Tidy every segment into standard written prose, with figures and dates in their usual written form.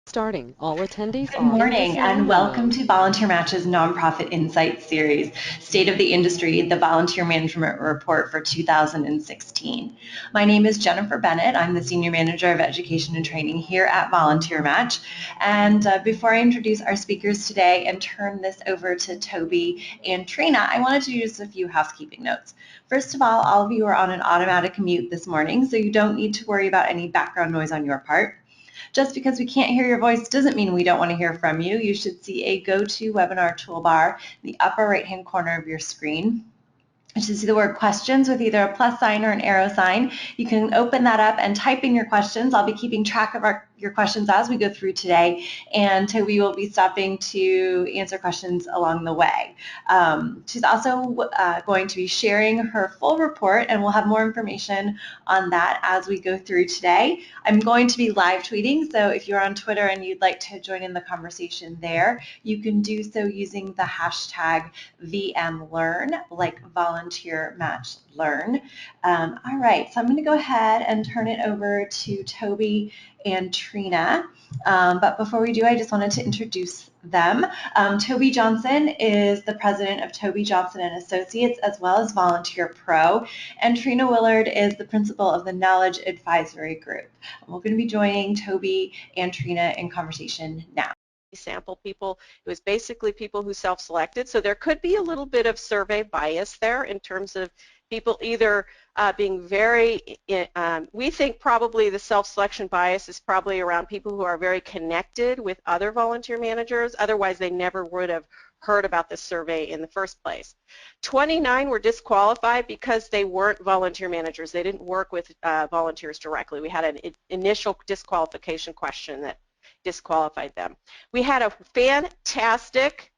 Starting. All attendees Good are in morning and listen-only welcome mode. to VolunteerMatch's Nonprofit Insights Series, State of the Industry, the Volunteer Management Report for 2016. My name is Jennifer Bennett. I'm the Senior Manager of Education and Training here at VolunteerMatch. And before I introduce our speakers today and turn this over to Toby and Trina, I wanted to do just a few housekeeping notes. First of all of you are on an automatic mute this morning, so you don't need to worry about any background noise on your part. Just because we can't hear your voice doesn't mean we don't want to hear from you. You should see a GoToWebinar toolbar in the upper right-hand corner of your screen. You should see the word questions with either a plus sign or an arrow sign. You can open that up and type in your questions. I'll be keeping track of your questions as we go through today, and Toby will be stopping to answer questions along the way. She's also going to be sharing her full report, and we'll have more information on that as we go through today. I'm going to be live tweeting, so if you're on Twitter and you'd like to join in the conversation there, you can do so using the hashtag VMLearn, like Volunteer Match Learn. All right, so I'm going to go ahead and turn it over to Toby and Trina. But before we do, I just wanted to introduce them. Toby Johnson is the president of Toby Johnson and Associates, as well as VolunteerPro, and Trina Willard is the principal of the Knowledge Advisory Group. We're going to be joining Toby and Trina in conversation now. Sample people. It was basically people who self-selected, so there could be a little bit of survey bias there in terms of people either being very, we think probably the self-selection bias is probably around people who are very connected with other volunteer managers, otherwise they never would have heard about this survey in the first place. 29 were disqualified because they weren't volunteer managers. They didn't work with volunteers directly. We had an initial disqualification question that disqualified them. We had a fantastic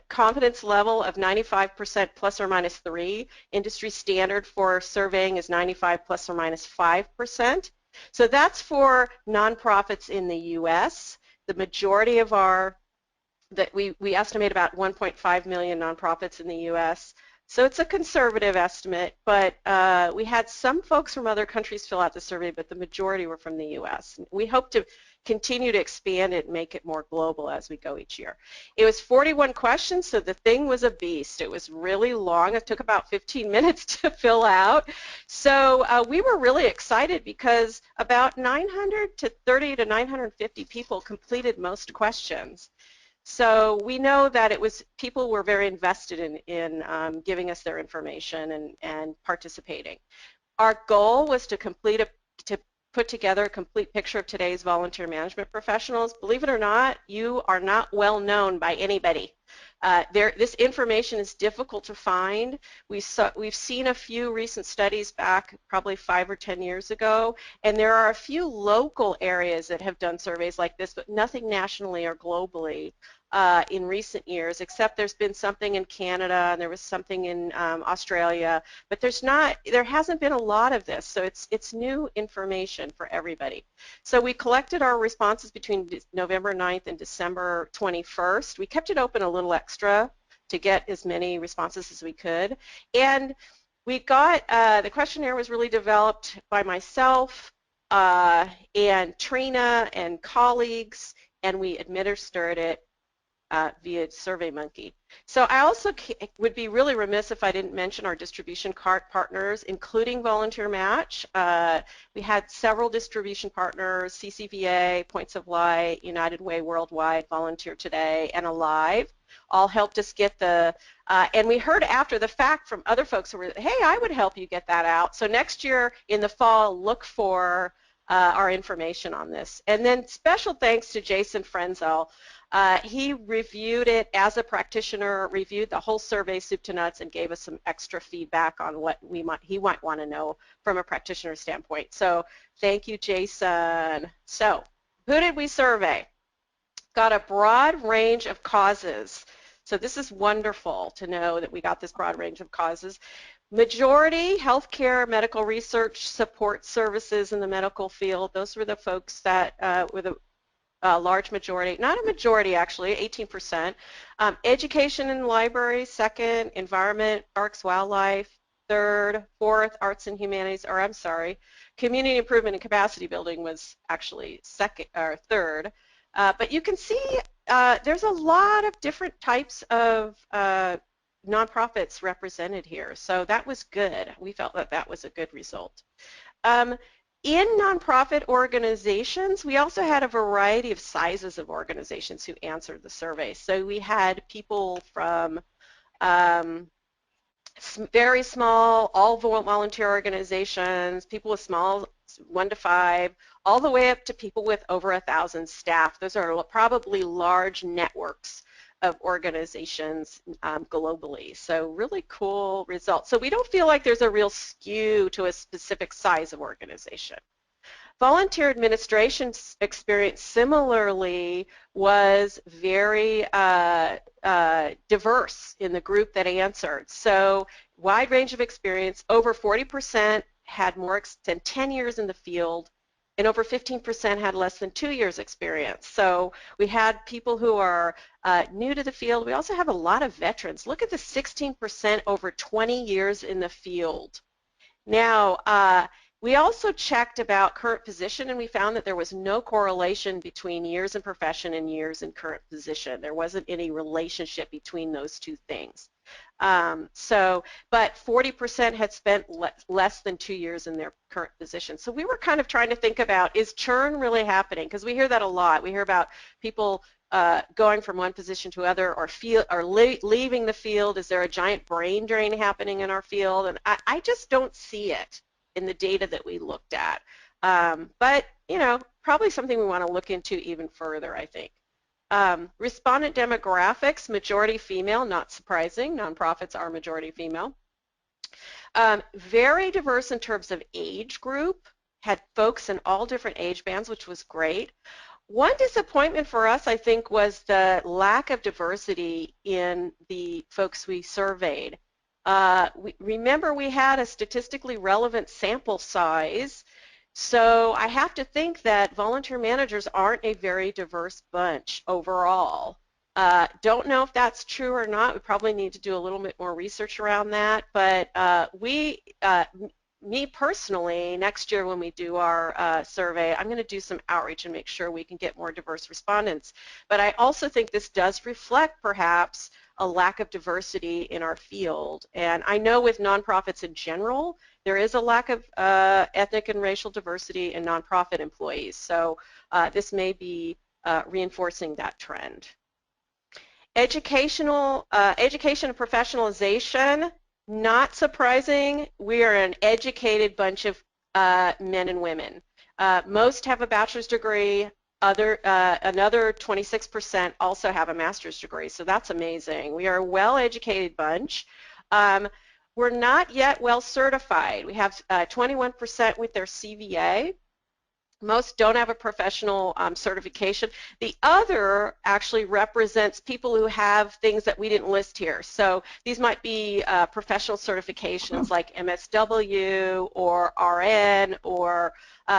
confidence level of 95% plus or minus 3. Industry standard for surveying is 95 plus or minus 5%. So that's for nonprofits in the U.S. The majority of we estimate about 1.5 million nonprofits in the U.S. So it's a conservative estimate, but we had some folks from other countries fill out the survey, but the majority were from the U.S. We hope to continue to expand it and make it more global as we go each year. It was 41 questions, so the thing was a beast. It was really long. It took about 15 minutes to fill out. So we were really excited because about 930 to 950 people completed most questions. So we know that people were very invested in giving us their information and participating. Our goal was to put together a complete picture of today's volunteer management professionals. Believe it or not, you are not well known by anybody. This information is difficult to find. We've seen a few recent studies back probably 5 or 10 years ago, and there are a few local areas that have done surveys like this, but nothing nationally or globally in recent years, except there's been something in Canada and there was something in Australia, but there hasn't been a lot of this, so it's new information for everybody. So we collected our responses between November 9th and December 21st. We kept it open a little extra to get as many responses as we could, and we got the questionnaire was really developed by myself and Trina and colleagues, and we administered it via SurveyMonkey. So I also would be really remiss if I didn't mention our distribution partners, including VolunteerMatch. We had several distribution partners: CCVA, Points of Light, United Way Worldwide, Volunteer Today, and Alive. All helped us get and we heard after the fact from other folks who were, hey, I would help you get that out. So next year in the fall, look for our information on this. And then special thanks to Jason Frenzel. He reviewed it as a practitioner, reviewed the whole survey soup to nuts, and gave us some extra feedback on what he might want to know from a practitioner standpoint. So thank you, Jason. So who did we survey? Got a broad range of causes. So this is wonderful to know that we got this broad range of causes. Majority, healthcare, medical research, support services in the medical field. Those were the folks that were the large majority, not a majority actually, 18%. Education and library, second. Environment, parks, wildlife, third, fourth, arts and humanities, or I'm sorry, community improvement and capacity building was actually second or third. But you can see there's a lot of different types of nonprofits represented here, so that was good. We felt that that was a good result. In nonprofit organizations, we also had a variety of sizes of organizations who answered the survey. So we had people from very small, all volunteer organizations, people with small 1 to 5, all the way up to people with over 1,000 staff. Those are probably large networks of organizations globally. So really cool results. So we don't feel like there's a real skew to a specific size of organization. Volunteer administration experience similarly was very diverse in the group that answered. So wide range of experience, over 40% had more than 10 years in the field, and over 15% had less than 2 years experience. So we had people who are new to the field. We also have a lot of veterans. Look at the 16% over 20 years in the field. Now, we also checked about current position, and we found that there was no correlation between years in profession and years in current position. There wasn't any relationship between those two things. But 40% had spent less than 2 years in their current position. So we were kind of trying to think about, is churn really happening? Because we hear that a lot. We hear about people going from one position to other, or leaving the field. Is there a giant brain drain happening in our field? And I just don't see it in the data that we looked at. But, you know, probably something we want to look into even further, I think. Respondent demographics, majority female, not surprising. Nonprofits are majority female. Very diverse in terms of age group, had folks in all different age bands, which was great. One disappointment for us, I think, was the lack of diversity in the folks we surveyed. Remember, we had a statistically relevant sample size, so I have to think that volunteer managers aren't a very diverse bunch overall. Don't know if that's true or not. We probably need to do a little bit more research around that, but me personally, next year when we do our survey, I'm going to do some outreach and make sure we can get more diverse respondents. But I also think this does reflect perhaps a lack of diversity in our field. And I know with nonprofits in general, there is a lack of ethnic and racial diversity in nonprofit employees. So this may be reinforcing that trend. Education and professionalization, not surprising. We are an educated bunch of men and women. Most have a bachelor's degree. Another 26% also have a master's degree, so that's amazing. We are a well-educated bunch. We're not yet well certified. We have 21% with their CVA. Most don't have a professional certification. The other actually represents people who have things that we didn't list here. So these might be professional certifications like MSW or RN, or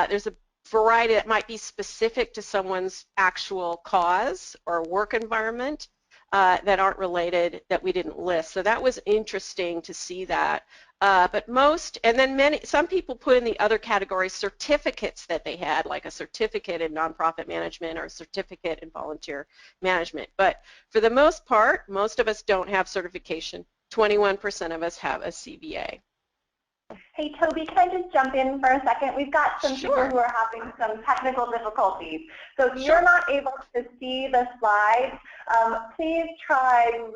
there's a variety that might be specific to someone's actual cause or work environment that aren't related, that we didn't list. So that was interesting to see that. But most, and then some people put in the other category certificates that they had, like a certificate in nonprofit management or a certificate in volunteer management. But for the most part, most of us don't have certification. 21% of us have a CVA. Hey, Toby, can I just jump in for a second? We've got some people who are having some technical difficulties. So if you're not able to see the slides, please try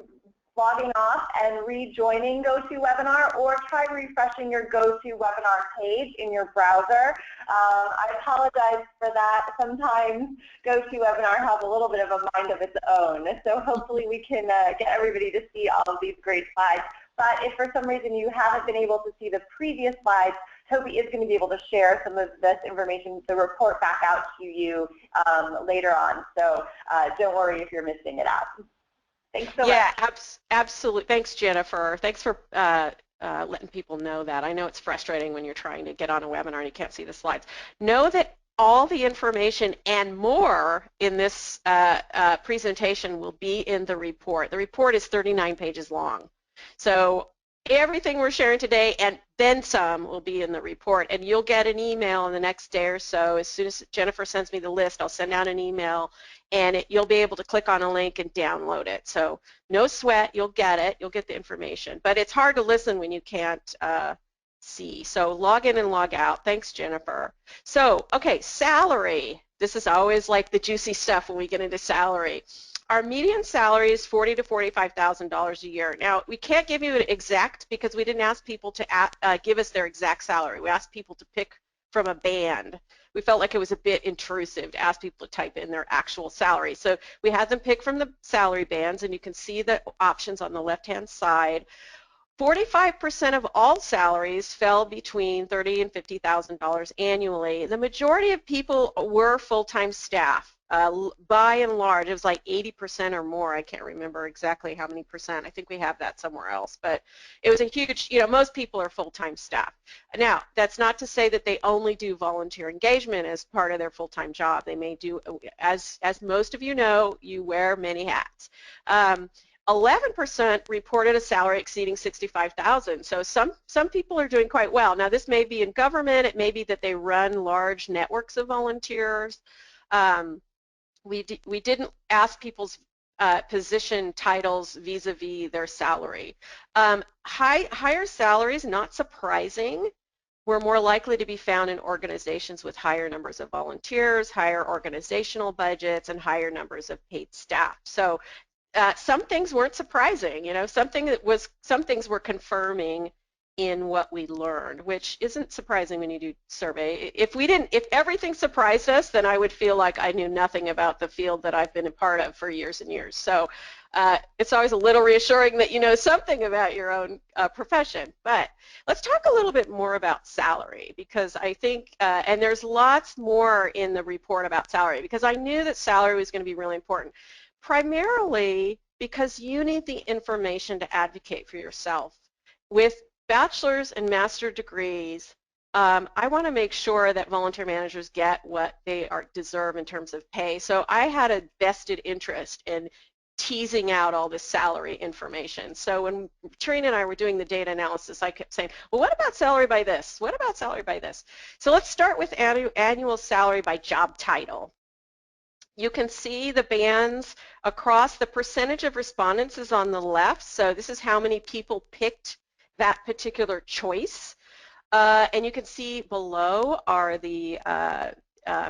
logging off and rejoining GoToWebinar, or try refreshing your GoToWebinar page in your browser. I apologize for that. Sometimes GoToWebinar has a little bit of a mind of its own. So hopefully we can get everybody to see all of these great slides. But if for some reason you haven't been able to see the previous slides, Toby is going to be able to share some of this information, the report, back out to you later on. So don't worry if you're missing it out. Thanks so much. Yeah, absolutely. Thanks, Jennifer. Thanks for letting people know that. I know it's frustrating when you're trying to get on a webinar and you can't see the slides. Know that all the information and more in this presentation will be in the report. The report is 39 pages long. So Everything we're sharing today and then some will be in the report, and you'll get an email in the next day or so. As soon as Jennifer sends me the list, I'll send out an email, and you'll be able to click on a link and download it. So no sweat, you'll get it, you'll get the information. But it's hard to listen when you can't see. So log in and log out. Thanks, Jennifer. So, okay, salary. This is always like the juicy stuff when we get into salary. Our median salary is $40,000 to $45,000 a year. Now, we can't give you an exact because we didn't ask people to give us their exact salary. We asked people to pick from a band. We felt like it was a bit intrusive to ask people to type in their actual salary. So we had them pick from the salary bands, and you can see the options on the left-hand side. 45% of all salaries fell between $30,000 and $50,000 annually. The majority of people were full-time staff. By and large, it was like 80% or more. I can't remember exactly how many percent. I think we have that somewhere else. But it was a huge, most people are full-time staff. Now, that's not to say that they only do volunteer engagement as part of their full-time job. They may do, as most of you know, you wear many hats. 11% reported a salary exceeding $65,000. So some people are doing quite well. Now, this may be in government. It may be that they run large networks of volunteers. We didn't ask people's position titles vis-a-vis their salary. Higher salaries, not surprising, were more likely to be found in organizations with higher numbers of volunteers, higher organizational budgets, and higher numbers of paid staff. So some things weren't surprising, some things were confirming in what we learned, which isn't surprising when you do survey. If everything surprised us, then I would feel like I knew nothing about the field that I've been a part of for years and years. So it's always a little reassuring that you know something about your own profession. But let's talk a little bit more about salary, because I think, and there's lots more in the report about salary, because I knew that salary was going to be really important. Primarily because you need the information to advocate for yourself. With bachelor's and master degrees, I want to make sure that volunteer managers get what they deserve in terms of pay. So I had a vested interest in teasing out all this salary information. So when Trina and I were doing the data analysis, I kept saying, well, what about salary by this? What about salary by this? So let's start with annual salary by job title. You can see the bands across. The percentage of respondents is on the left, so this is how many people picked that particular choice. And you can see below are the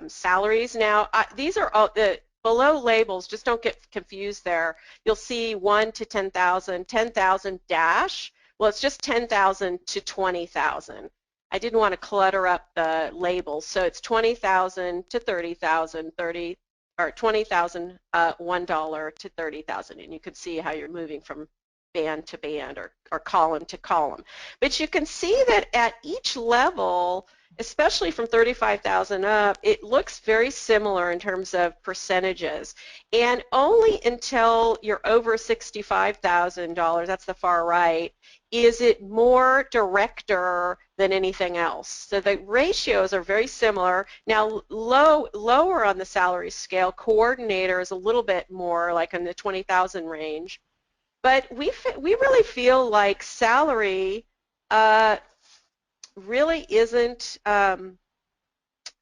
salaries. Now, these are all the below labels, just don't get confused there. You'll see 1 to 10,000, 10,000 dash. Well, it's just 10,000 to 20,000. I didn't want to clutter up the labels, so it's 20,000 to 30,000, 30 or 20,000, $1 to 30,000, and you can see how you're moving from band to band or column to column. But you can see that at each level, especially from 35,000 up, it looks very similar in terms of percentages. And only until you're over $65,000, that's the far right, is it more director than anything else. So the ratios are very similar. Now, lower on the salary scale, coordinator is a little bit more like in the 20,000 range. But we really feel like salary really isn't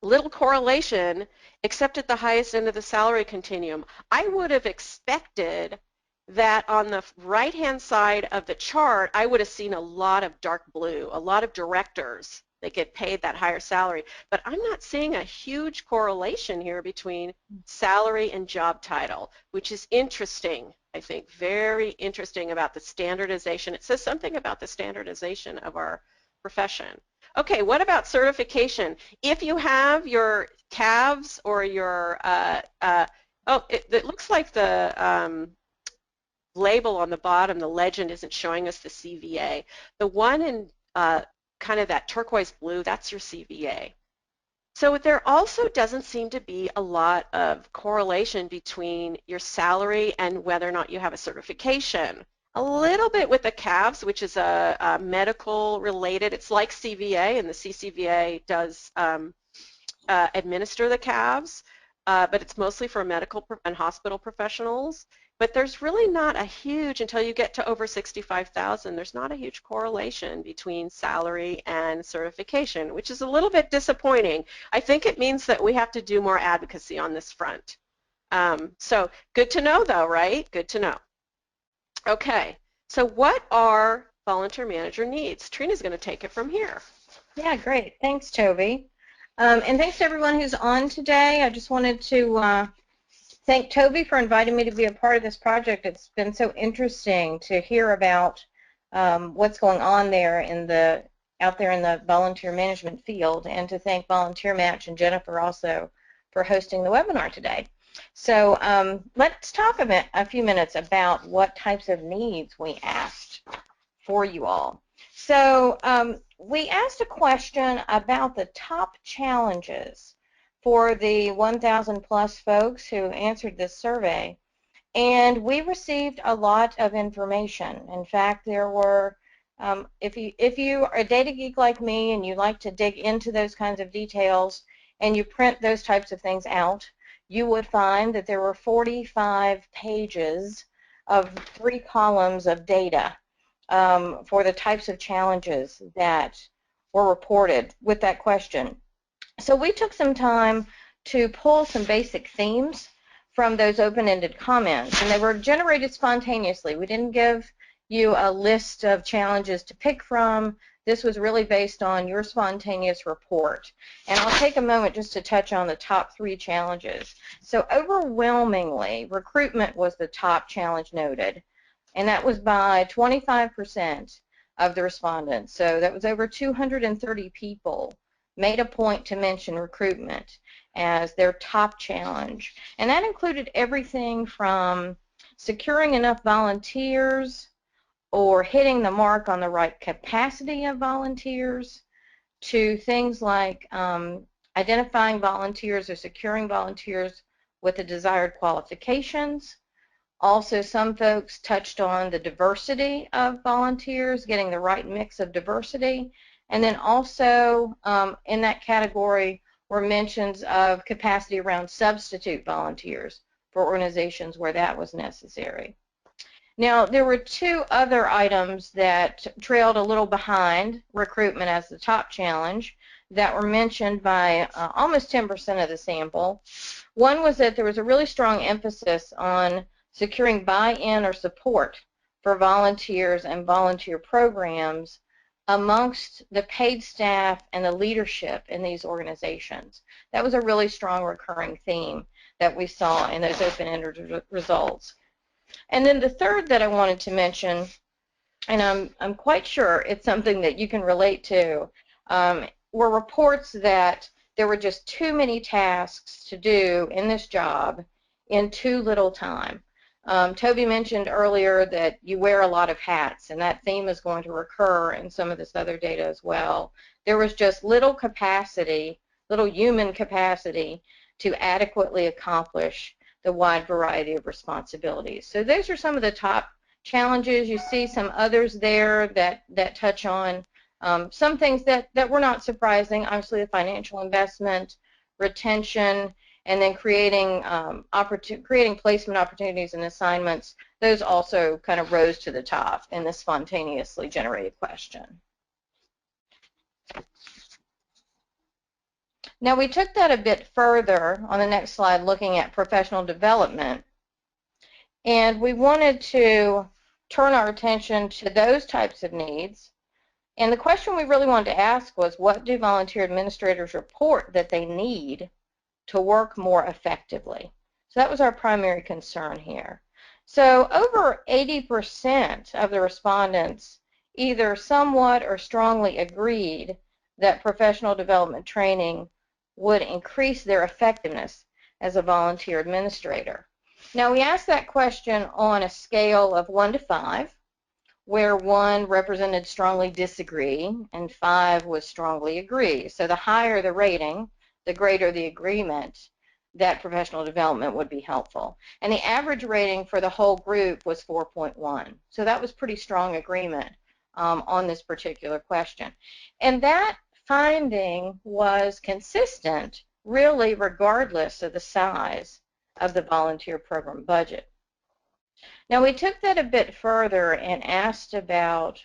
little correlation except at the highest end of the salary continuum. I would have expected that on the right-hand side of the chart, I would have seen a lot of dark blue, a lot of directors that get paid that higher salary. But I'm not seeing a huge correlation here between salary and job title, which is interesting, I think, very interesting about the standardization. It says something about the standardization of our profession. Okay, what about certification? If you have your CAVs or your, it looks like the label on the bottom, the legend isn't showing us the CVA. The one in kind of that turquoise blue, that's your CVA. So there also doesn't seem to be a lot of correlation between your salary and whether or not you have a certification. A little bit with the CAVs, which is a medical related. It's like CVA, and the CCVA does administer the CAVs. but it's mostly for medical and hospital professionals. But there's really not a huge, until you get to over 65,000, there's not a huge correlation between salary and certification, which is a little bit disappointing. I think it means that we have to do more advocacy on this front. So good to know though, right? Good to know. Okay, so what are volunteer manager needs? Trina's going to take it from here. Yeah, great. Thanks, Toby. And thanks to everyone who's on today. I just wanted to thank Toby for inviting me to be a part of this project. It's been so interesting to hear about what's going on there out there in the volunteer management field, and to thank VolunteerMatch and Jennifer also for hosting the webinar today. So let's talk a few minutes about what types of needs we asked for you all. So we asked a question about the top challenges for the 1,000 plus folks who answered this survey, and we received a lot of information. In fact, there were, if you are a data geek like me and you like to dig into those kinds of details and you print those types of things out, you would find that there were 45 pages of 3 columns of data for the types of challenges that were reported with that question. So we took some time to pull some basic themes from those open-ended comments, and they were generated spontaneously. We didn't give you a list of challenges to pick from. This was really based on your spontaneous report. And I'll take a moment just to touch on the top 3 challenges. So overwhelmingly, recruitment was the top challenge noted, and that was by 25% of the respondents. So that was over 230 people made a point to mention recruitment as their top challenge. And that included everything from securing enough volunteers or hitting the mark on the right capacity of volunteers to things like identifying volunteers or securing volunteers with the desired qualifications. Also, some folks touched on the diversity of volunteers, getting the right mix of diversity. And then also in that category were mentions of capacity around substitute volunteers for organizations where that was necessary. Now, there were 2 other items that trailed a little behind recruitment as the top challenge that were mentioned by almost 10% of the sample. One was that there was a really strong emphasis on securing buy-in or support for volunteers and volunteer programs amongst the paid staff and the leadership in these organizations. That was a really strong recurring theme that we saw in those open-ended results. And then the third that I wanted to mention, and I'm quite sure it's something that you can relate to, were reports that there were just too many tasks to do in this job in too little time. Toby mentioned earlier that you wear a lot of hats, and that theme is going to recur in some of this other data as well. There was just little capacity, little human capacity to adequately accomplish the wide variety of responsibilities. So those are some of the top challenges. You see some others there that touch on some things that were not surprising. Obviously, the financial investment, retention, and then creating placement opportunities and assignments. Those also kind of rose to the top in the spontaneously generated question. Now, we took that a bit further on the next slide, looking at professional development, and we wanted to turn our attention to those types of needs. And the question we really wanted to ask was, what do volunteer administrators report that they need to work more effectively? So that was our primary concern here. So over 80% of the respondents either somewhat or strongly agreed that professional development training would increase their effectiveness as a volunteer administrator. Now, we asked that question on a scale of 1 to 5, where 1 represented strongly disagree and 5 was strongly agree. So the higher the rating, the greater the agreement that professional development would be helpful. And the average rating for the whole group was 4.1. So that was pretty strong agreement on this particular question. And that finding was consistent really regardless of the size of the volunteer program budget. Now, we took that a bit further and asked about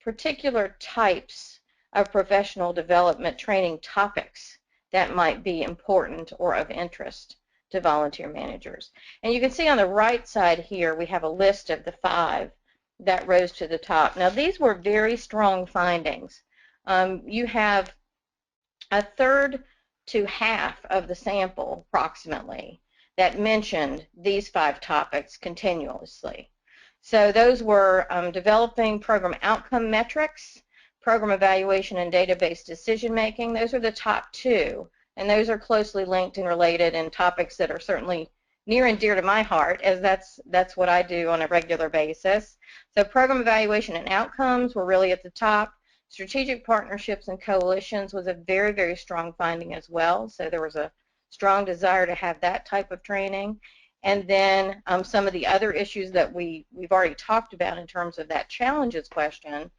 particular types of professional development training topics that might be important or of interest to volunteer managers. And you can see on the right side here we have a list of the 5 that rose to the top. Now, these were very strong findings. You have a third to half of the sample, approximately, that mentioned these 5 topics continuously. So those were developing program outcome metrics, program evaluation and database decision making. Those are the top 2, and those are closely linked and related and topics that are certainly near and dear to my heart, as that's what I do on a regular basis. So program evaluation and outcomes were really at the top. Strategic partnerships and coalitions was a very, very strong finding as well. So there was a strong desire to have that type of training. And then some of the other issues that we've already talked about in terms of that challenges question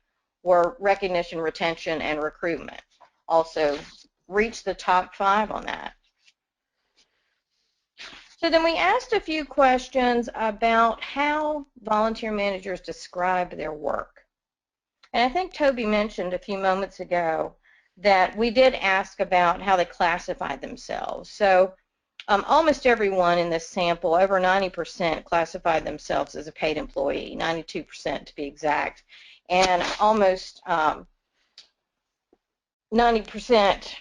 were recognition, retention, and recruitment. Also reached the top 5 on that. So then we asked a few questions about how volunteer managers describe their work. And I think Toby mentioned a few moments ago that we did ask about how they classify themselves. So almost everyone in this sample, over 90%, classified themselves as a paid employee, 92% to be exact, and almost 90%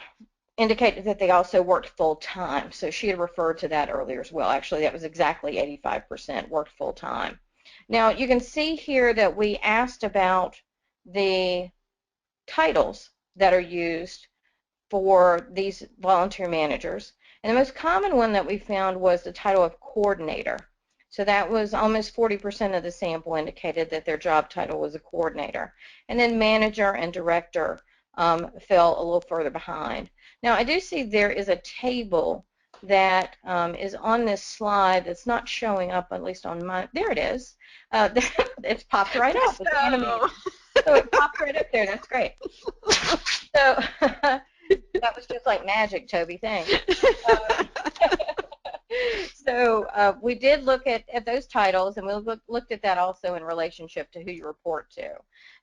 indicated that they also worked full-time. So she had referred to that earlier as well. Actually, that was exactly 85% worked full-time. Now, you can see here that we asked about the titles that are used for these volunteer managers. And the most common one that we found was the title of coordinator. So that was almost 40% of the sample indicated that their job title was a coordinator. And then manager and director fell a little further behind. Now, I do see there is a table that is on this slide that's not showing up, at least on my, there it is. It's popped right up. It's animated. So it popped right up there. That's great. So that was just like magic, Toby. Thanks. So we did look at those titles, and we looked at that also in relationship to who you report to.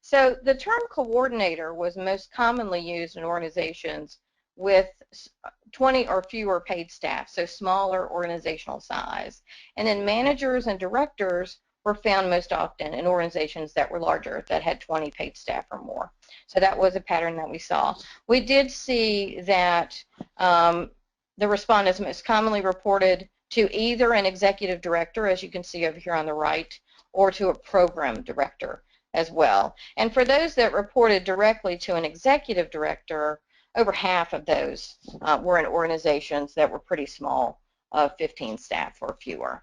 So the term coordinator was most commonly used in organizations with 20 or fewer paid staff, so smaller organizational size. And then managers and directors were found most often in organizations that were larger, that had 20 paid staff or more. So that was a pattern that we saw. We did see that the respondents most commonly reported to either an executive director, as you can see over here on the right, or to a program director as well. And for those that reported directly to an executive director, over half of those were in organizations that were pretty small, 15 staff or fewer.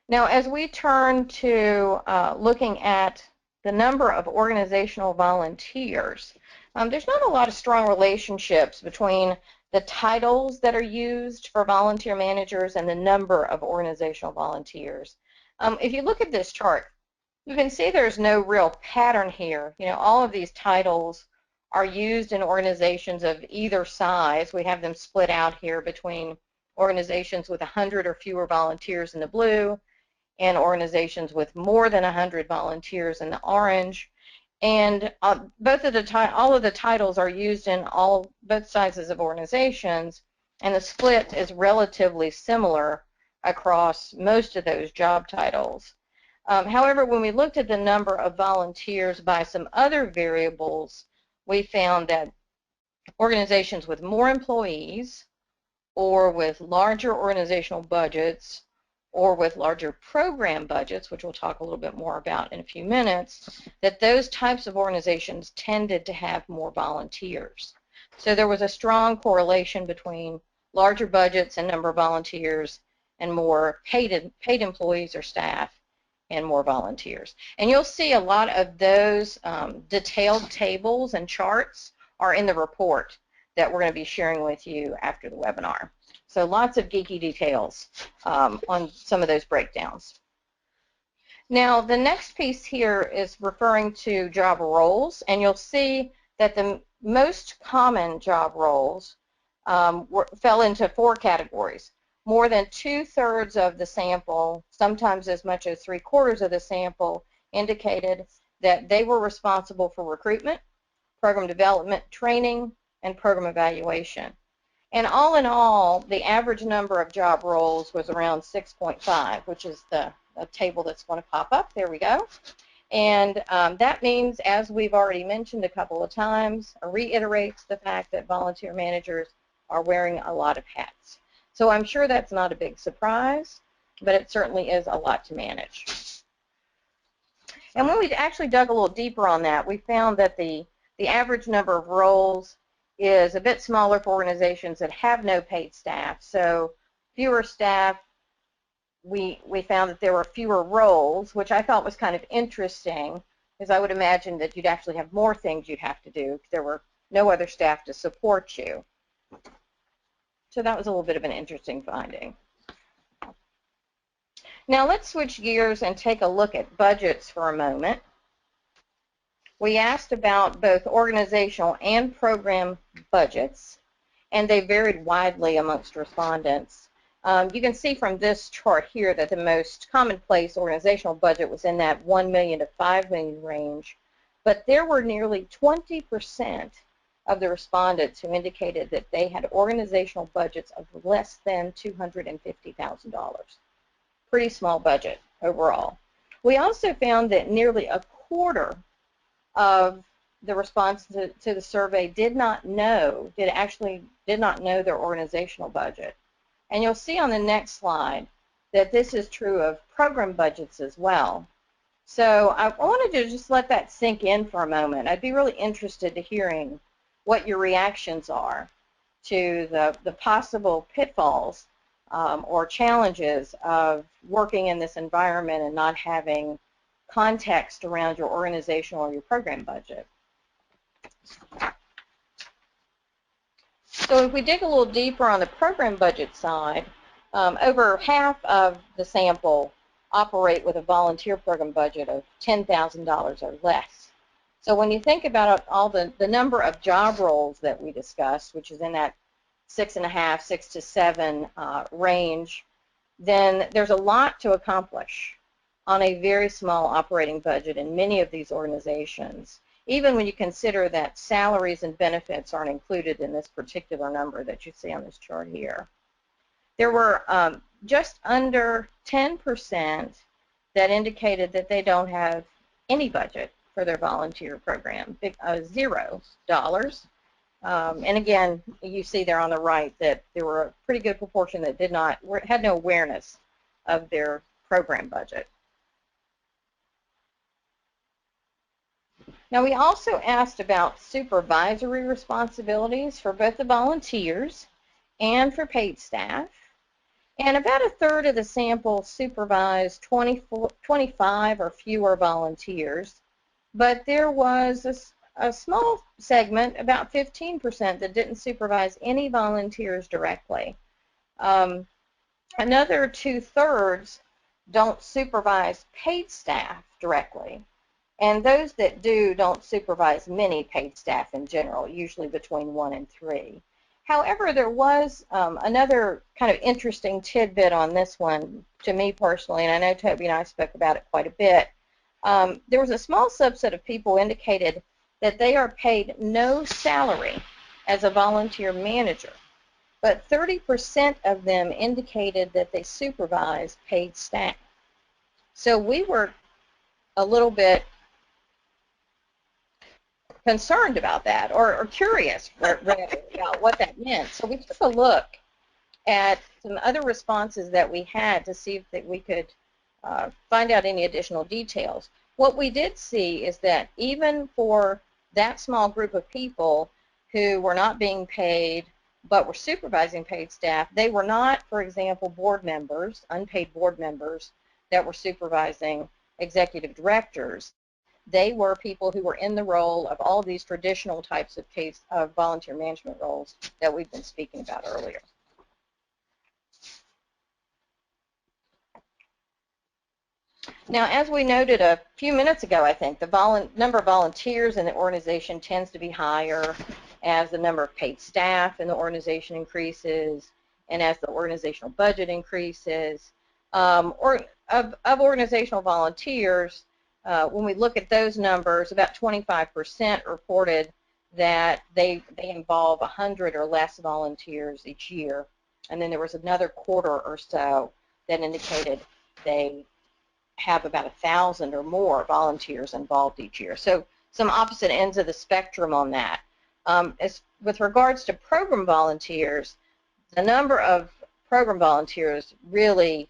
Now, as we turn to looking at the number of organizational volunteers, there's not a lot of strong relationships between the titles that are used for volunteer managers and the number of organizational volunteers. If you look at this chart, you can see there's no real pattern here. You know, all of these titles are used in organizations of either size. We have them split out here between organizations with 100 or fewer volunteers in the blue and organizations with more than 100 volunteers in the orange. And all of the titles are used in both sizes of organizations, and the split is relatively similar across most of those job titles. However, when we looked at the number of volunteers by some other variables, we found that organizations with more employees or with larger organizational budgets or with larger program budgets, which we'll talk a little bit more about in a few minutes, that those types of organizations tended to have more volunteers. So there was a strong correlation between larger budgets and number of volunteers and more paid employees or staff and more volunteers. And you'll see a lot of those detailed tables and charts are in the report that we're going to be sharing with you after the webinar. So lots of geeky details on some of those breakdowns. Now, the next piece here is referring to job roles, and you'll see that the most common job roles fell into 4 categories. More than 2/3 of the sample, sometimes as much as 3/4 of the sample, indicated that they were responsible for recruitment, program development, training, and program evaluation. And all in all, the average number of job roles was around 6.5, which is the table that's going to pop up. There we go. And that means, as we've already mentioned a couple of times, reiterates the fact that volunteer managers are wearing a lot of hats. So I'm sure that's not a big surprise, but it certainly is a lot to manage. And when we actually dug a little deeper on that, we found that the average number of roles is a bit smaller for organizations that have no paid staff. So fewer staff, we found that there were fewer roles, which I thought was kind of interesting, because I would imagine that you'd actually have more things you'd have to do if there were no other staff to support you. So that was a little bit of an interesting finding. Now let's switch gears and take a look at budgets for a moment. We asked about both organizational and program budgets, and they varied widely amongst respondents. You can see from this chart here that the most commonplace organizational budget was in that $1 million to $5 million range, but there were nearly 20% of the respondents who indicated that they had organizational budgets of less than $250,000. Pretty small budget overall. We also found that nearly a quarter of the responses to the survey actually did not know their organizational budget. And you'll see on the next slide that this is true of program budgets as well. So I wanted to just let that sink in for a moment. I'd be really interested in hearing what your reactions are to the possible pitfalls or challenges of working in this environment and not having context around your organizational or your program budget. So if we dig a little deeper on the program budget side, over half of the sample operate with a volunteer program budget of $10,000 or less. So when you think about all the number of job roles that we discussed, which is in that 6.5, 6 to 7 range, then there's a lot to accomplish on a very small operating budget in many of these organizations, even when you consider that salaries and benefits aren't included in this particular number that you see on this chart here. There were just under 10% that indicated that they don't have any budget for their volunteer program, $0. And again, you see there on the right that there were a pretty good proportion that had no awareness of their program budget. Now, we also asked about supervisory responsibilities for both the volunteers and for paid staff. And about a third of the sample supervised 25 or fewer volunteers, but there was a small segment, about 15%, that didn't supervise any volunteers directly. Another 2/3 don't supervise paid staff directly. And those that do don't supervise many paid staff in general, usually between 1 and 3. However, there was another kind of interesting tidbit on this one to me personally, and I know Toby and I spoke about it quite a bit. There was a small subset of people who indicated that they are paid no salary as a volunteer manager, but 30% of them indicated that they supervise paid staff. So we were a little bit concerned about that, or curious about what that meant. So we took a look at some other responses that we had to see if we could find out any additional details. What we did see is that even for that small group of people who were not being paid but were supervising paid staff, they were not, for example, board members, unpaid board members that were supervising executive directors. They were people who were in the role of all of these traditional types of volunteer management roles that we've been speaking about earlier. Now, as we noted a few minutes ago, I think, the number of volunteers in the organization tends to be higher as the number of paid staff in the organization increases and as the organizational budget increases. Or of organizational volunteers, when we look at those numbers, about 25% reported that they involve 100 or less volunteers each year. And then there was another quarter or so that indicated they have about 1,000 or more volunteers involved each year. So some opposite ends of the spectrum on that. With regards to program volunteers, the number of program volunteers really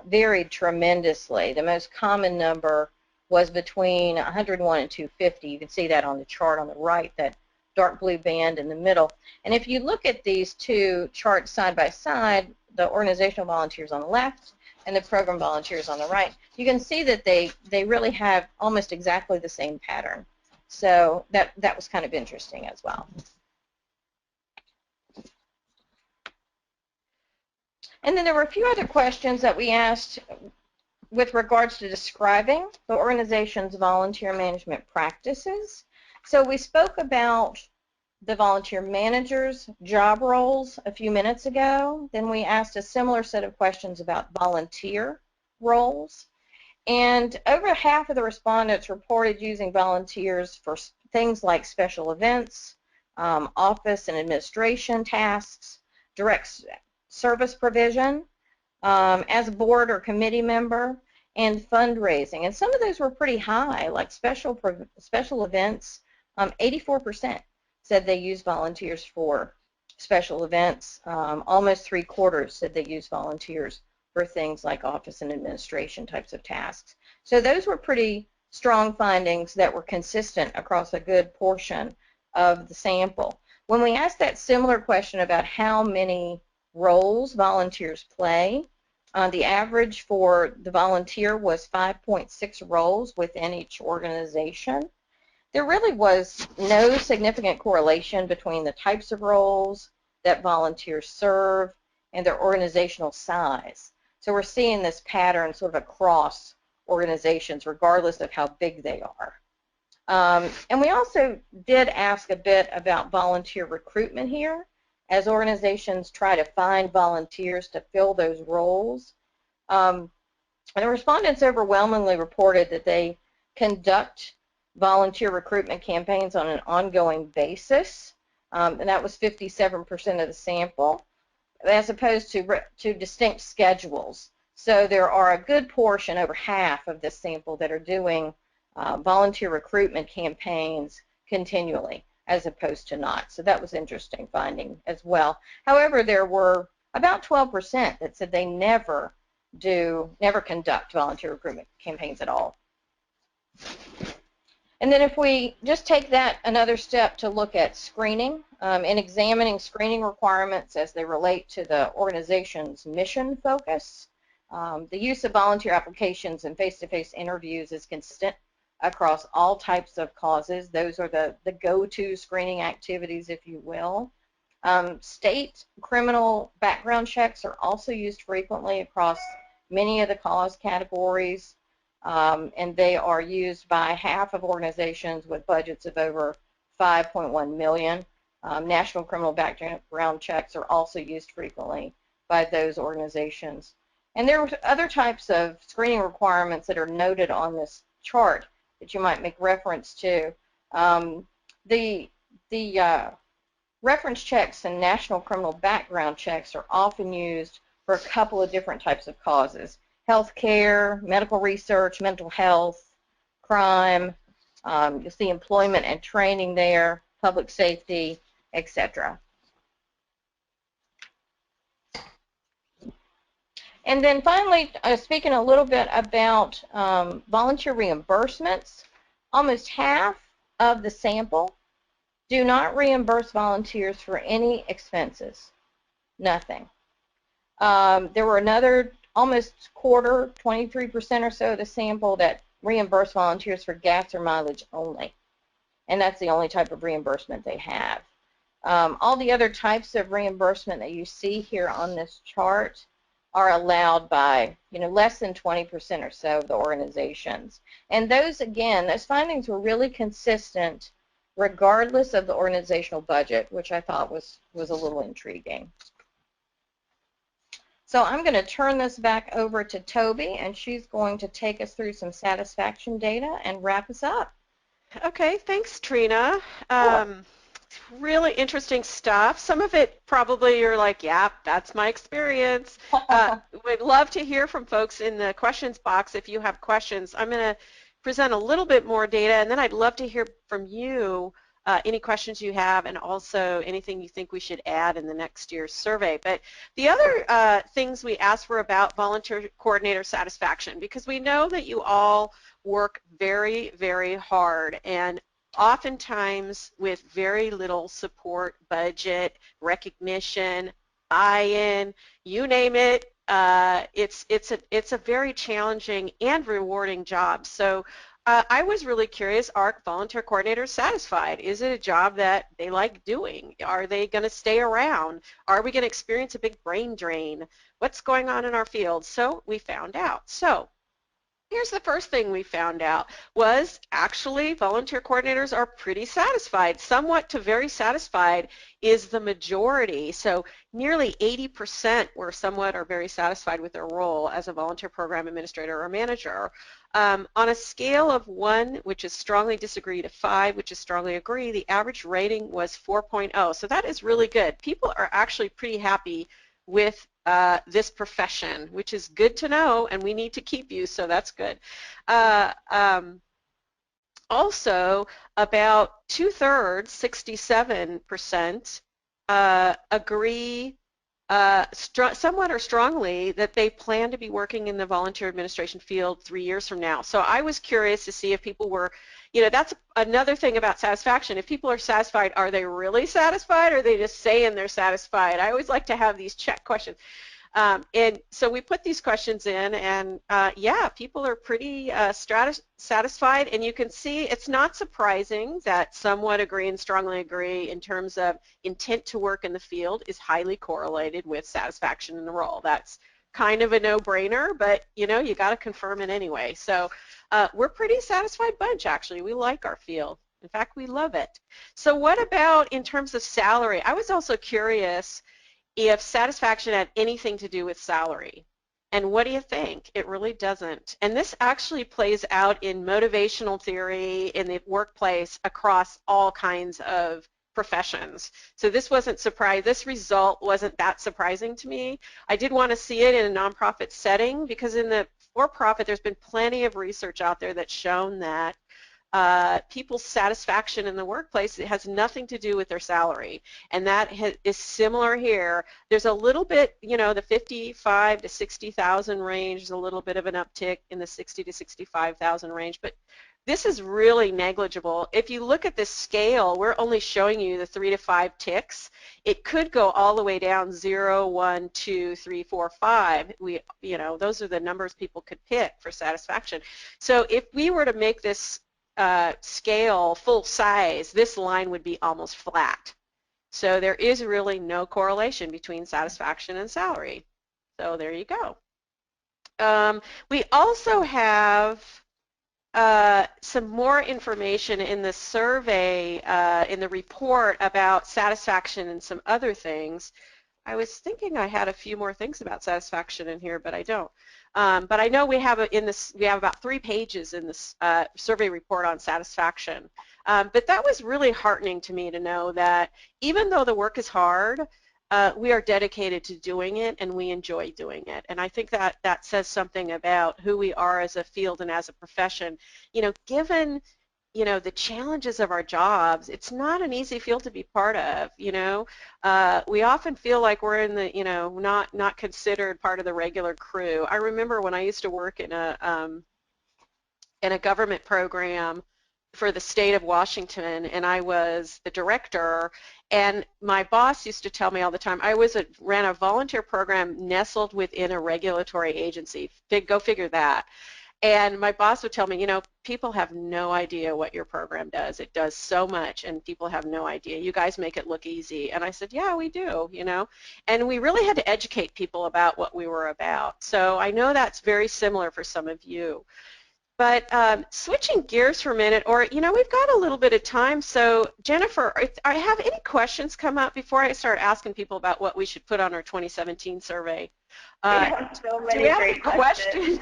varied tremendously. The most common number was between 101 and 250. You can see that on the chart on the right, that dark blue band in the middle. And if you look at these two charts side by side, the organizational volunteers on the left and the program volunteers on the right, you can see that they really have almost exactly the same pattern. So that was kind of interesting as well. And then there were a few other questions that we asked with regards to describing the organization's volunteer management practices. So we spoke about the volunteer manager's job roles a few minutes ago. Then we asked a similar set of questions about volunteer roles. And over half of the respondents reported using volunteers for things like special events, office and administration tasks, direct service provision, as a board or committee member, and fundraising. And some of those were pretty high, like special events. 84% said they use volunteers for special events. Almost 3/4 said they use volunteers for things like office and administration types of tasks. So those were pretty strong findings that were consistent across a good portion of the sample. When we asked that similar question about how many roles volunteers play, the average for the volunteer was 5.6 roles within each organization. There really was no significant correlation between the types of roles that volunteers serve and their organizational size. So we're seeing this pattern sort of across organizations regardless of how big they are. And we also did ask a bit about volunteer recruitment here as organizations try to find volunteers to fill those roles. And the respondents overwhelmingly reported that they conduct volunteer recruitment campaigns on an ongoing basis, and that was 57% of the sample, as opposed to distinct schedules. So there are a good portion, over half of this sample, that are doing volunteer recruitment campaigns continually, as opposed to not. So that was interesting finding as well. However, there were about 12% that said they never conduct volunteer recruitment campaigns at all. And then if we just take that another step to look at screening, and examining screening requirements as they relate to the organization's mission focus, the use of volunteer applications and face-to-face interviews is consistent across all types of causes. Those are the go-to screening activities, if you will. State criminal background checks are also used frequently across many of the cause categories. And they are used by half of organizations with budgets of over 5.1 million. National criminal background checks are also used frequently by those organizations. And there are other types of screening requirements that are noted on this chart that you might make reference to. The reference checks and national criminal background checks are often used for a couple of different types of causes: healthcare, medical research, mental health, crime. You'll see employment and training there, public safety, etc. And then finally, speaking a little bit about volunteer reimbursements, almost half of the sample do not reimburse volunteers for any expenses, nothing. There were another almost quarter, 23% or so of the sample that reimburse volunteers for gas or mileage only. And that's the only type of reimbursement they have. All the other types of reimbursement that you see here on this chart are allowed by, less than 20% or so of the organizations. And those, again, those findings were really consistent regardless of the organizational budget, which I thought was a little intriguing. So I'm going to turn this back over to Toby, and she's going to take us through some satisfaction data and wrap us up. Okay, thanks, Trina. Really interesting stuff. Some of it probably you're like, yeah, that's my experience. We'd love to hear from folks in the questions box if you have questions. I'm going to present a little bit more data, and then I'd love to hear from you any questions you have, and also anything you think we should add in the next year's survey. But the other things we asked were about volunteer coordinator satisfaction, because we know that you all work very, very hard, and oftentimes with very little support, budget, recognition, buy-in, you name it. It's a very challenging and rewarding job. So I was really curious, are volunteer coordinators satisfied? Is it a job that they like doing? Are they going to stay around? Are we going to experience a big brain drain? What's going on in our field? So we found out. So here's the first thing we found out was actually volunteer coordinators are pretty satisfied. Somewhat to very satisfied is the majority. So nearly 80% were somewhat or very satisfied with their role as a volunteer program administrator or manager. On a scale of 1, which is strongly disagree, to 5, which is strongly agree, the average rating was 4.0. So that is really good. People are actually pretty happy with this profession, which is good to know, and we need to keep you, so that's good. Also, about 2/3, 67%, agree somewhat or strongly that they plan to be working in the volunteer administration field 3 years from now. So I was curious to see if people were, that's another thing about satisfaction. If people are satisfied, are they really satisfied, or are they just saying they're satisfied? I always like to have these check questions. And so we put these questions in, and yeah, people are pretty satisfied, and you can see it's not surprising that somewhat agree and strongly agree in terms of intent to work in the field is highly correlated with satisfaction in the role. That's kind of a no-brainer, but you got to confirm it anyway. So we're a pretty satisfied bunch, actually. We like our field. In fact, we love it. So what about in terms of salary? I was also curious if satisfaction had anything to do with salary. And what do you think? It really doesn't. And this actually plays out in motivational theory in the workplace across all kinds of professions. So this result wasn't that surprising to me. I did want to see it in a nonprofit setting, because in the for-profit there's been plenty of research out there that's shown that people's satisfaction in the workplace, it has nothing to do with their salary, and that is similar here. There's a little bit, the 55 to 60,000 range is a little bit of an uptick in the 60 to 65,000 range, but this is really negligible. If you look at this scale, we're only showing you the 3 to 5 ticks. It could go all the way down 0, 1, 2, 3, 4, 5. Those are the numbers people could pick for satisfaction. So if we were to make this scale full size, this line would be almost flat. So there is really no correlation between satisfaction and salary. So there you go. We also have some more information in the survey, in the report, about satisfaction and some other things. I was thinking I had a few more things about satisfaction in here, but I don't. But I know we have about 3 pages in this survey report on satisfaction. But that was really heartening to me to know that even though the work is hard, we are dedicated to doing it, and we enjoy doing it. And I think that says something about who we are as a field and as a profession. Given the challenges of our jobs, it's not an easy field to be part of. We often feel like we're in the, not considered part of the regular crew. I remember when I used to work in a government program for the state of Washington, and I was the director, and my boss used to tell me all the time, I ran a volunteer program nestled within a regulatory agency. Go figure that. And my boss would tell me, you know, people have no idea what your program does. It does so much, and people have no idea. You guys make it look easy. And I said, yeah, we do, you know. And we really had to educate people about what we were about. So I know that's very similar for some of you. But switching gears for a minute, or, you know, we've got a little bit of time. So Jennifer, I have any questions come up before I start asking people about what we should put on our 2017 survey? We have so many do we have great any questions?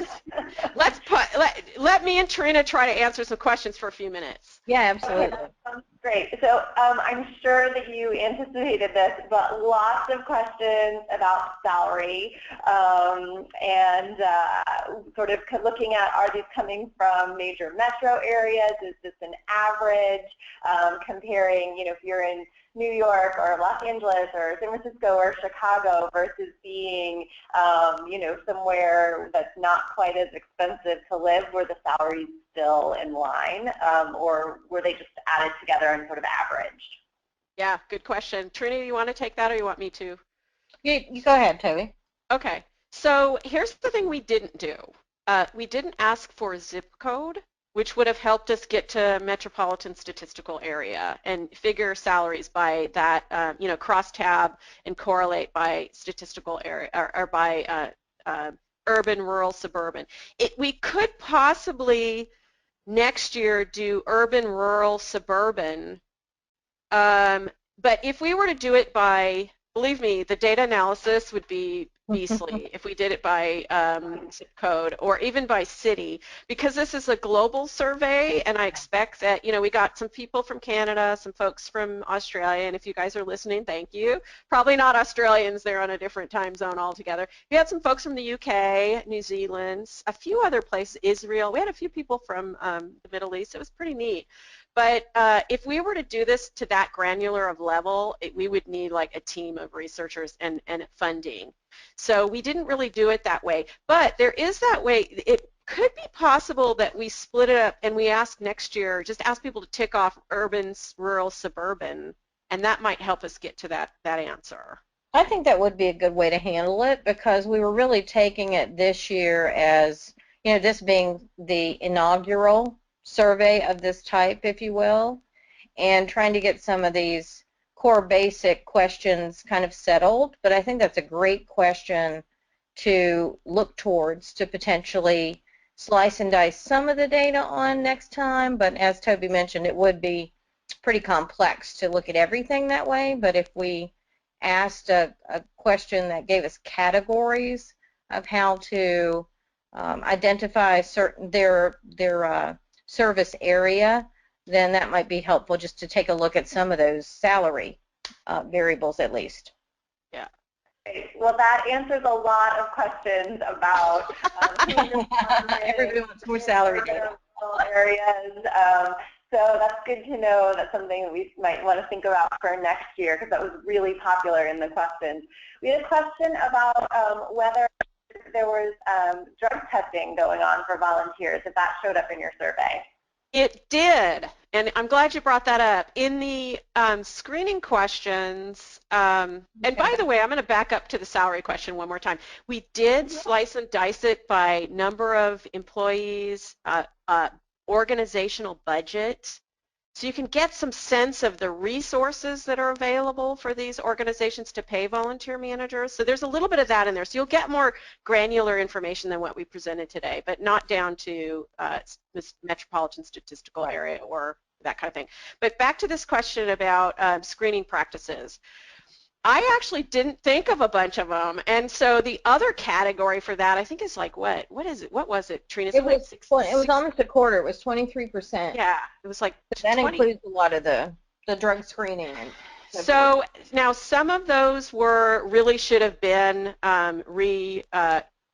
Let me and Trina try to answer some questions for a few minutes. Yeah, absolutely. Okay, that sounds great. So I'm sure that you anticipated this, but lots of questions about salary and sort of looking at, are these coming from major metro areas? Is this an average? Comparing, you know, if you're in New York or Los Angeles or San Francisco or Chicago versus being, you know, somewhere that's not quite as expensive to live, were the salaries still in line, or were they just added together and sort of averaged? Yeah, good question. Trina, you want to take that or you want me to? You go ahead, Toby. Okay, so here's the thing we didn't do. We didn't ask for a zip code, which would have helped us get to metropolitan statistical area and figure salaries by that, you know, cross-tab and correlate by statistical area or by urban, rural, suburban. We could possibly next year do urban, rural, suburban, but if we were to do it by, believe me, the data analysis would be beastly if we did it by zip code or even by city, because this is a global survey, and I expect that, you know, we got some people from Canada, some folks from Australia, and if you guys are listening, thank you. Probably not Australians, they're on a different time zone altogether. We had some folks from the UK, New Zealand, a few other places, Israel. We had a few people from the Middle East. It was pretty neat. But if we were to do this to that granular of level, we would need like a team of researchers and funding. So we didn't really do it that way. But there is that way. It could be possible that we split it up and we ask next year, just ask people to tick off urban, rural, suburban, and that might help us get to that answer. I think that would be a good way to handle it, because we were really taking it this year as, you know, this being the inaugural survey of this type, if you will, and trying to get some of these core basic questions kind of settled. But I think that's a great question to look towards to potentially slice and dice some of the data on next time. But as Toby mentioned, it would be pretty complex to look at everything that way. But if we asked a question that gave us categories of how to identify certain their service area, then that might be helpful just to take a look at some of those salary variables at least. Yeah. Well, that answers a lot of questions about everybody wants more salary data. Areas. So that's good to know. That's something that we might want to think about for next year, because that was really popular in the questions. We had a question about whether there was drug testing going on for volunteers, if that showed up in your survey. It did, and I'm glad you brought that up. In the screening questions, and by the way, I'm going to back up to the salary question one more time. We did slice and dice it by number of employees, organizational budget, so you can get some sense of the resources that are available for these organizations to pay volunteer managers. So there's a little bit of that in there. So you'll get more granular information than what we presented today, but not down to this metropolitan statistical area or that kind of thing. But back to this question about screening practices. I actually didn't think of a bunch of them, and so the other category for that, I think, is like what is it? What was it, Trina? It was almost a quarter. It was 23%. Yeah, it was like but that 20. includes a lot of the drug screening. And so now some of those really should have been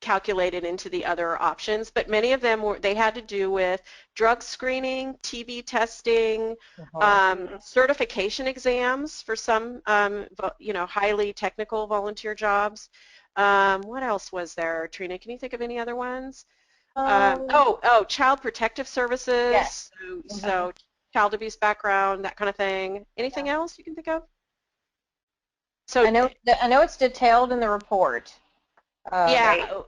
calculated into the other options, but many of them they had to do with drug screening, TB testing, certification exams for some you know, highly technical volunteer jobs. What else was there, Trina? Can you think of any other ones? Child protective services. Yes. So child abuse background, that kind of thing. Anything else you can think of? So I know it's detailed in the report. yeah.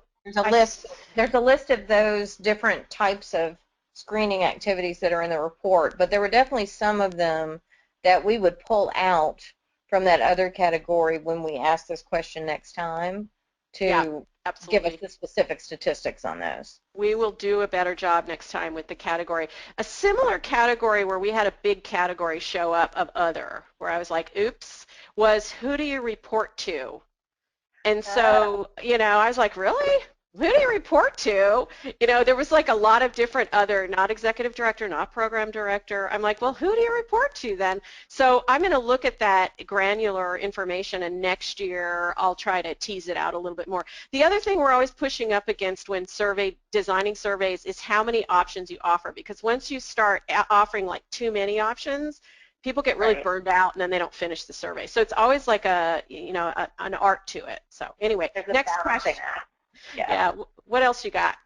There's a list of those different types of screening activities that are in the report, but there were definitely some of them that we would pull out from that other category when we ask this question next time to give us the specific statistics on those. We will do a better job next time with the category. A similar category where we had a big category show up of other, where I was like, oops, was who do you report to? And so, you know, I was like, really? Who do you report to? You know, there was like a lot of different other, not executive director, not program director. I'm like, well, who do you report to then? So I'm going to look at that granular information, and next year I'll try to tease it out a little bit more. The other thing we're always pushing up against when designing surveys is how many options you offer, because once you start offering like too many options, people get really burned out and then they don't finish the survey. So it's always like a, you know, an art to it. So anyway, next question. Yeah. What else you got?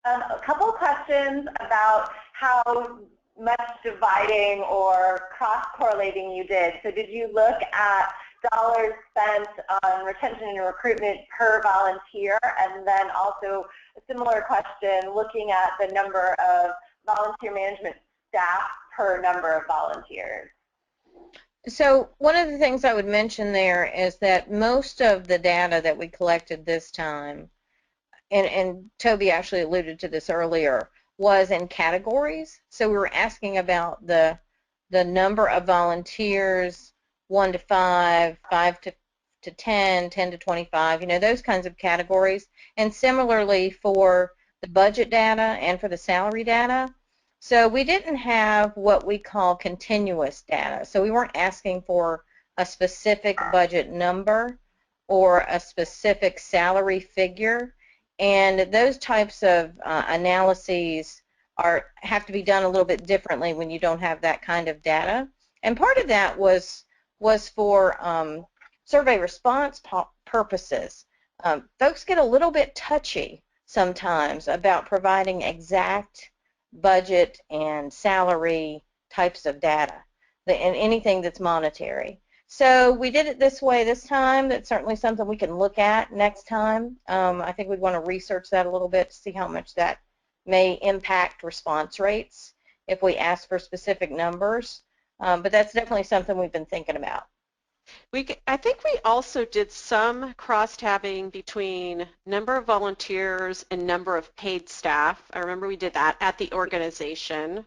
A couple of questions about how much dividing or cross-correlating you did. So did you look at dollars spent on retention and recruitment per volunteer? And then also a similar question, looking at the number of volunteer management staff per number of volunteers. So one of the things I would mention there is that most of the data that we collected this time, and Toby actually alluded to this earlier, was in categories. So we were asking about the number of volunteers, 1 to 5, 5 to 10, 10 to 25, you know, those kinds of categories. And similarly for the budget data and for the salary data. So we didn't have what we call continuous data. So we weren't asking for a specific budget number or a specific salary figure. And those types of analyses have to be done a little bit differently when you don't have that kind of data. And part of that was for survey response purposes. Folks get a little bit touchy sometimes about providing exact budget and salary types of data and anything that's monetary. So we did it this way this time. That's certainly something we can look at next time. I think we'd want to research that a little bit to see how much that may impact response rates if we ask for specific numbers. But that's definitely something we've been thinking about. I think we also did some cross-tabbing between number of volunteers and number of paid staff. I remember we did that at the organization.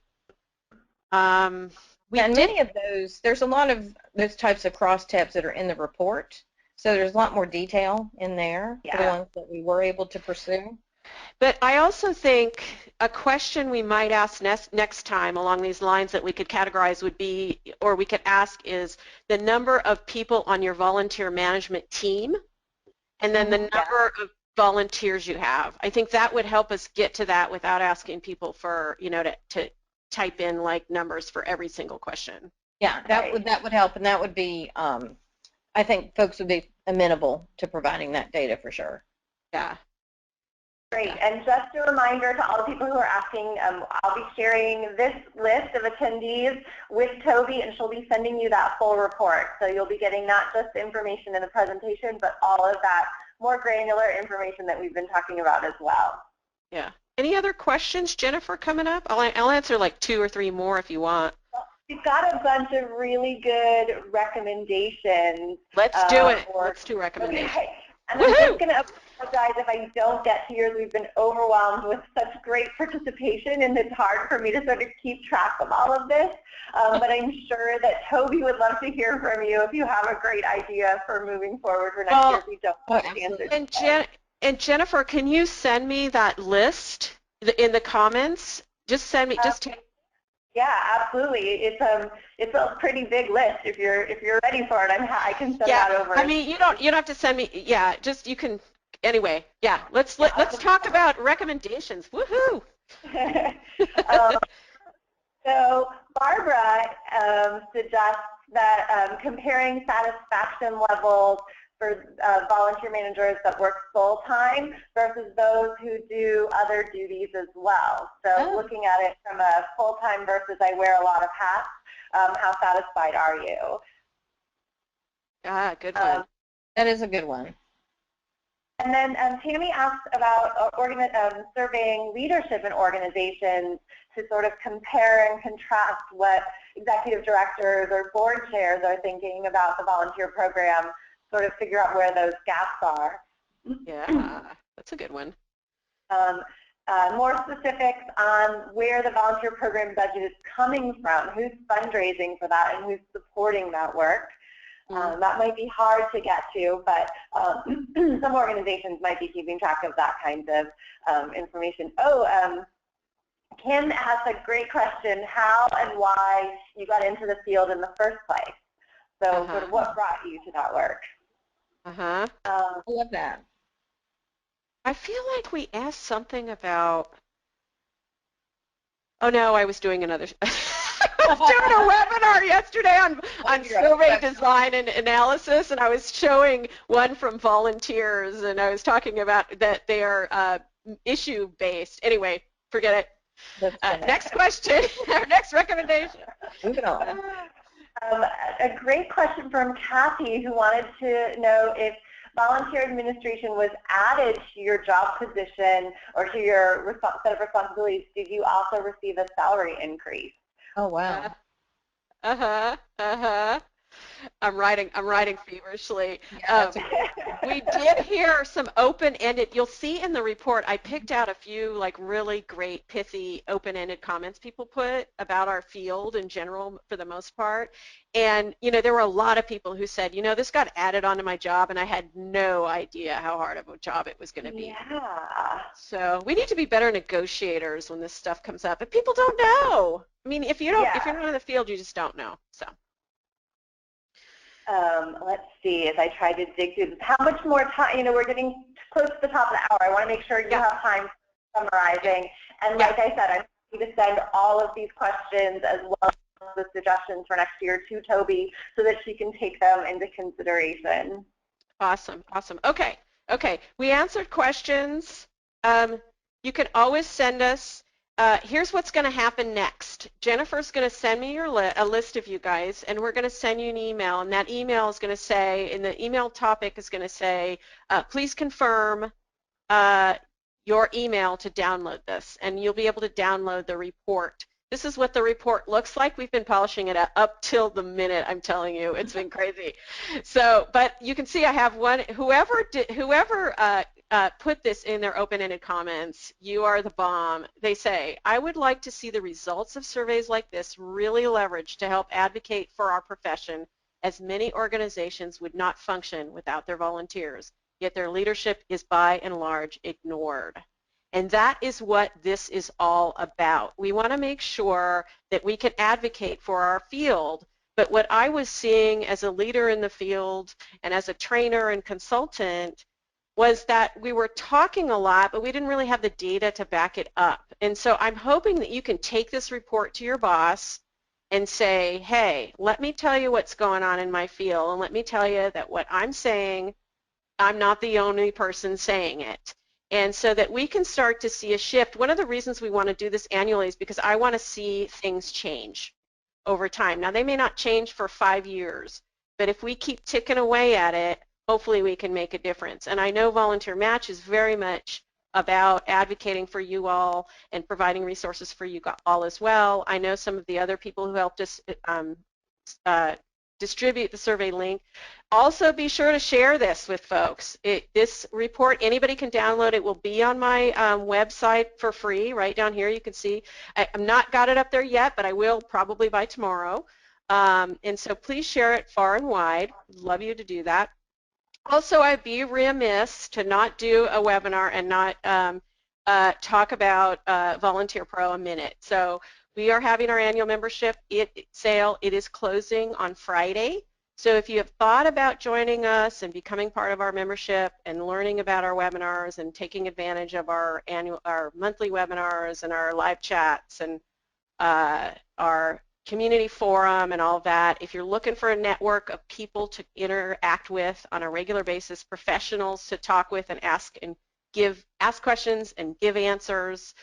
Many of those, there's a lot of those types of crosstabs that are in the report, so there's a lot more detail in there for the ones that we were able to pursue. But I also think a question we might ask next time along these lines that we could categorize would be, or we could ask, is the number of people on your volunteer management team and then the number of volunteers you have. I think that would help us get to that without asking people for, you know, to type in like numbers for every single question. Yeah, that would help, and that would be, I think folks would be amenable to providing that data for sure. Yeah. Great, and just a reminder to all the people who are asking, I'll be sharing this list of attendees with Toby, and she'll be sending you that full report. So you'll be getting not just the information in the presentation, but all of that more granular information that we've been talking about as well. Yeah. Any other questions, Jennifer, coming up? I'll answer like 2 or 3 more if you want. We've got a bunch of really good recommendations. Let's do it. Let's do recommendations. Okay. And I'm just going to apologize if I don't get to yours. We've been overwhelmed with such great participation, and it's hard for me to sort of keep track of all of this. But I'm sure that Toby would love to hear from you if you have a great idea for moving forward for next year if we don't have the answers. And Jennifer, can you send me that list in the comments? Just send me. Yeah, absolutely. It's a pretty big list. If you're ready for it, I can send that over. I mean, you don't have to send me. Yeah, just you can. Anyway, yeah. Let's talk about recommendations. Woohoo! So Barbara suggests that comparing satisfaction levels for volunteer managers that work full-time versus those who do other duties as well. So looking at it from a full-time versus I wear a lot of hats, how satisfied are you? Good one. That is a good one. And then Tammy asked about surveying leadership in organizations to sort of compare and contrast what executive directors or board chairs are thinking about the volunteer program, sort of figure out where those gaps are. Yeah, that's a good one. More specifics on where the volunteer program budget is coming from, who's fundraising for that, and who's supporting that work. That might be hard to get to, but some organizations might be keeping track of that kind of information. Kim asked a great question, how and why you got into the field in the first place. So sort of what brought you to that work? I love that. I feel like we asked something about, oh no, I was doing another, I was doing a webinar yesterday on survey design and analysis, and I was showing one from volunteers, and I was talking about that they are issue-based. Anyway, forget it. Next question, our next recommendation. Moving on. A great question from Kathy, who wanted to know if volunteer administration was added to your job position or to your set of responsibilities. Did you also receive a salary increase? Oh, wow. I'm writing feverishly. We did hear some open-ended, you'll see in the report, I picked out a few like really great, pithy, open-ended comments people put about our field in general for the most part. And, you know, there were a lot of people who said, you know, this got added onto my job and I had no idea how hard of a job it was going to be. Yeah. So we need to be better negotiators when this stuff comes up. But people don't know. I mean, if you're not in the field, you just don't know. So. Let's see, as I try to dig through this, how much more time, you know, we're getting close to the top of the hour. I want to make sure you have time for summarizing. And like I said, I'm going to send all of these questions as well as the suggestions for next year to Toby so that she can take them into consideration. Awesome, awesome. Okay, we answered questions. You can always send us. Here's what's going to happen next. Jennifer's going to send me a list of you guys, and we're going to send you an email, and that email is going to say, and the email topic is going to say, please confirm your email to download this, and you'll be able to download the report. This is what the report looks like. We've been polishing it up till the minute, I'm telling you. It's been crazy. So, but you can see I have one, whoever put this in their open-ended comments, you are the bomb. They say, I would like to see the results of surveys like this really leveraged to help advocate for our profession, as many organizations would not function without their volunteers, yet their leadership is by and large ignored. And that is what this is all about. We want to make sure that we can advocate for our field, but what I was seeing as a leader in the field and as a trainer and consultant was that we were talking a lot, but we didn't really have the data to back it up. And so I'm hoping that you can take this report to your boss and say, hey, let me tell you what's going on in my field, and let me tell you that what I'm saying, I'm not the only person saying it. And so that we can start to see a shift. One of the reasons we want to do this annually is because I want to see things change over time. Now, they may not change for 5 years, but if we keep ticking away at it, hopefully we can make a difference. And I know VolunteerMatch is very much about advocating for you all and providing resources for you all as well. I know some of the other people who helped us distribute the survey link. Also, be sure to share this with folks. This report, anybody can download. It will be on my website for free. Right down here, you can see. I'm not got it up there yet, but I will probably by tomorrow. And so please share it far and wide. Love you to do that. Also, I'd be remiss to not do a webinar and not talk about VolunteerPro a minute. So we are having our annual membership sale. It is closing on Friday. So if you have thought about joining us and becoming part of our membership and learning about our webinars and taking advantage of our monthly webinars and our live chats and our community forum and all that, if you're looking for a network of people to interact with on a regular basis, professionals to talk with and ask questions and give answers,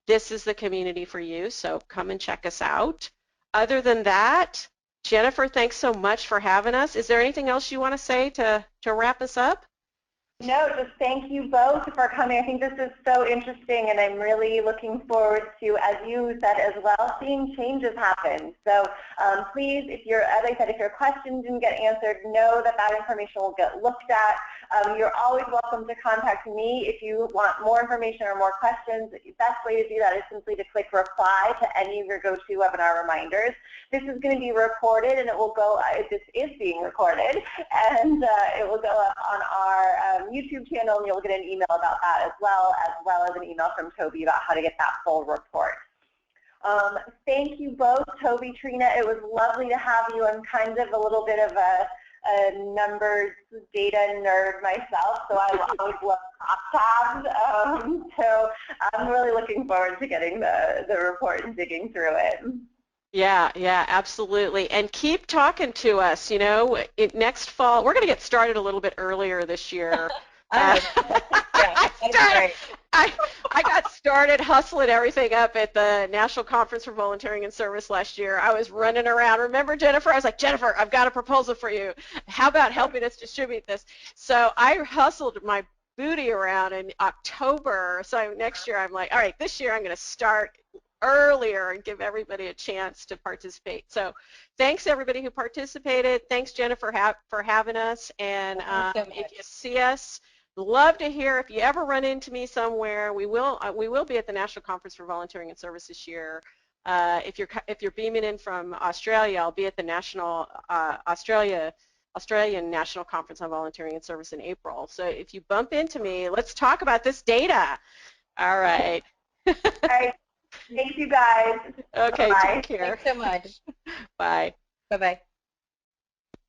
this is the community for you, so come and check us out. Other than that, Jennifer, thanks so much for having us. Is there anything else you want to say to wrap us up? No, just thank you both for coming. I think this is so interesting, and I'm really looking forward to, as you said as well, seeing changes happen. So please, if you're, as I said, if your questions didn't get answered, know that that information will get looked at. You're always welcome to contact me if you want more information or more questions. The best way to do that is simply to click reply to any of your GoToWebinar reminders. This is going to be recorded, and it will go, this is being recorded, and it will go up on our YouTube channel, and you'll get an email about that as well as an email from Toby about how to get that full report. Thank you both, Toby, Trina. It was lovely to have you. I'm kind of a little bit of a numbers data nerd myself, so I always love CrossTabs. So I'm really looking forward to getting the report and digging through it. Yeah, absolutely. And keep talking to us. You know, next fall, we're going to get started a little bit earlier this year. I got started hustling everything up at the National Conference for Volunteering and Service last year. I was running around. Remember, Jennifer? I was like, Jennifer, I've got a proposal for you. How about helping us distribute this? So I hustled my booty around in October. So next year, I'm like, all right, this year I'm going to start earlier and give everybody a chance to participate. So thanks everybody who participated. Thanks Jennifer for having us, and if you see us, love to hear. If you ever run into me somewhere, we will be at the National Conference for Volunteering and Service this year. If you're beaming in from Australia, I'll be at the National Australian National Conference on Volunteering and Service in April. So if you bump into me, let's talk about this data. All right. All right. Thanks, you guys. Okay, Bye. take care. Thanks so much. Bye. Bye-bye.